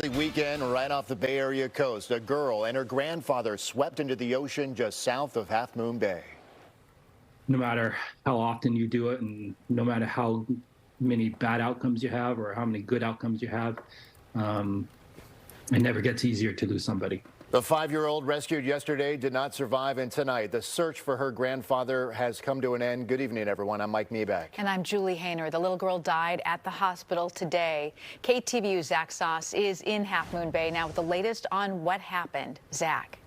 Weekend right off the Bay Area coast. A girl and her grandfather swept into the ocean just south of Half Moon Bay. No matter how often you do it and no matter how many bad outcomes you have or how many good outcomes you have, it never gets easier to lose somebody. The 5-year-old rescued yesterday did not survive, and tonight the search for her grandfather has come to an end. Good evening, everyone. I'm Mike Meeback. And I'm Julie Hayner. The little girl died at the hospital today. KTVU Zach Sauce is in Half Moon Bay now with the latest on what happened. Zach.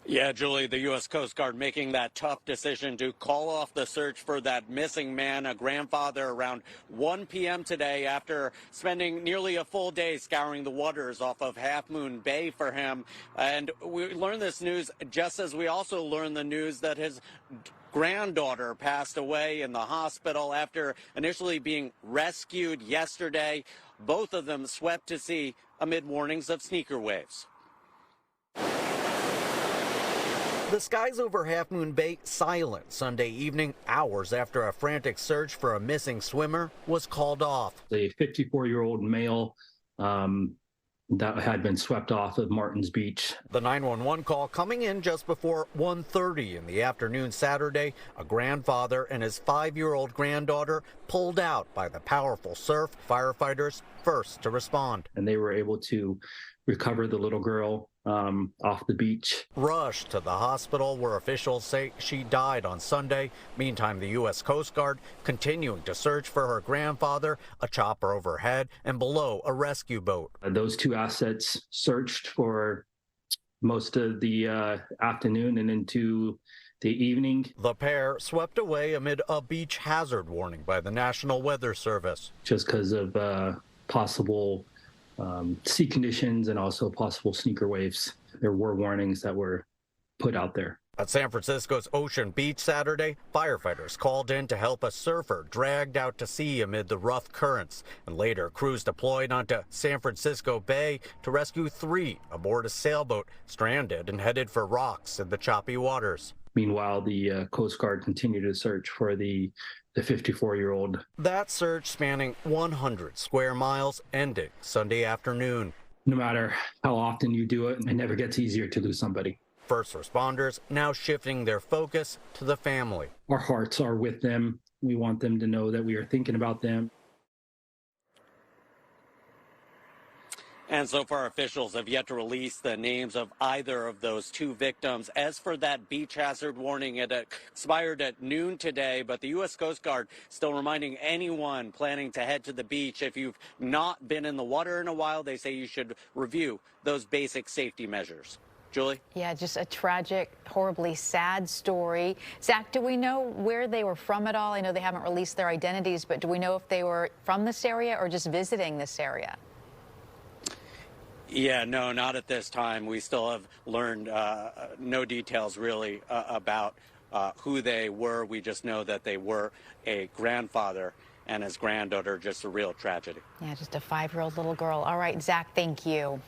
Yeah, Julie, the U.S. Coast Guard making that tough decision to call off the search for that missing man, a grandfather, around 1 p.m. today after spending nearly a full day scouring the waters off of Half Moon Bay for him. And we learned this news just as we also learned the news that his granddaughter passed away in the hospital after initially being rescued yesterday. Both of them swept to sea amid warnings of sneaker waves. The skies over Half Moon Bay silent Sunday evening, hours after a frantic search for a missing swimmer was called off. A 54-year-old male that had been swept off of Martins Beach. The 911 call coming in just before 1:30 in the afternoon Saturday. A grandfather and his 5-year-old granddaughter pulled out by the powerful surf. Firefighters first to respond. And they were able to recover the little girl off the beach. Rushed to the hospital where officials say she died on Sunday. Meantime, the U.S. Coast Guard continuing to search for her grandfather, a chopper overhead and below a rescue boat. Those two assets searched for most of the afternoon and into the evening. The pair swept away amid a beach hazard warning by the National Weather Service. Just because of possible sea conditions and also possible sneaker waves. There were warnings that were put out there. At San Francisco's Ocean Beach Saturday, firefighters called in to help a surfer dragged out to sea amid the rough currents, and later crews deployed onto San Francisco Bay to rescue 3 aboard a sailboat stranded and headed for rocks in the choppy waters. Meanwhile, the Coast Guard continued to search for the 54-year-old. That search spanning 100 square miles ending Sunday afternoon. No matter how often you do it, it never gets easier to lose somebody. First responders now shifting their focus to the family. Our hearts are with them. We want them to know that we are thinking about them. And so far, officials have yet to release the names of either of those 2 victims. As for that beach hazard warning, it expired at noon today, but the U.S. Coast Guard still reminding anyone planning to head to the beach, if you've not been in the water in a while, they say you should review those basic safety measures. Julie? Yeah, just a tragic, horribly sad story. Zach, do we know where they were from at all? I know they haven't released their identities, but do we know if they were from this area or just visiting this area? Yeah, no, not at this time. We still have learned no details really about who they were. We just know that they were a grandfather and his granddaughter. Just a real tragedy. Yeah, just a 5-year-old little girl. All right, Zach, thank you.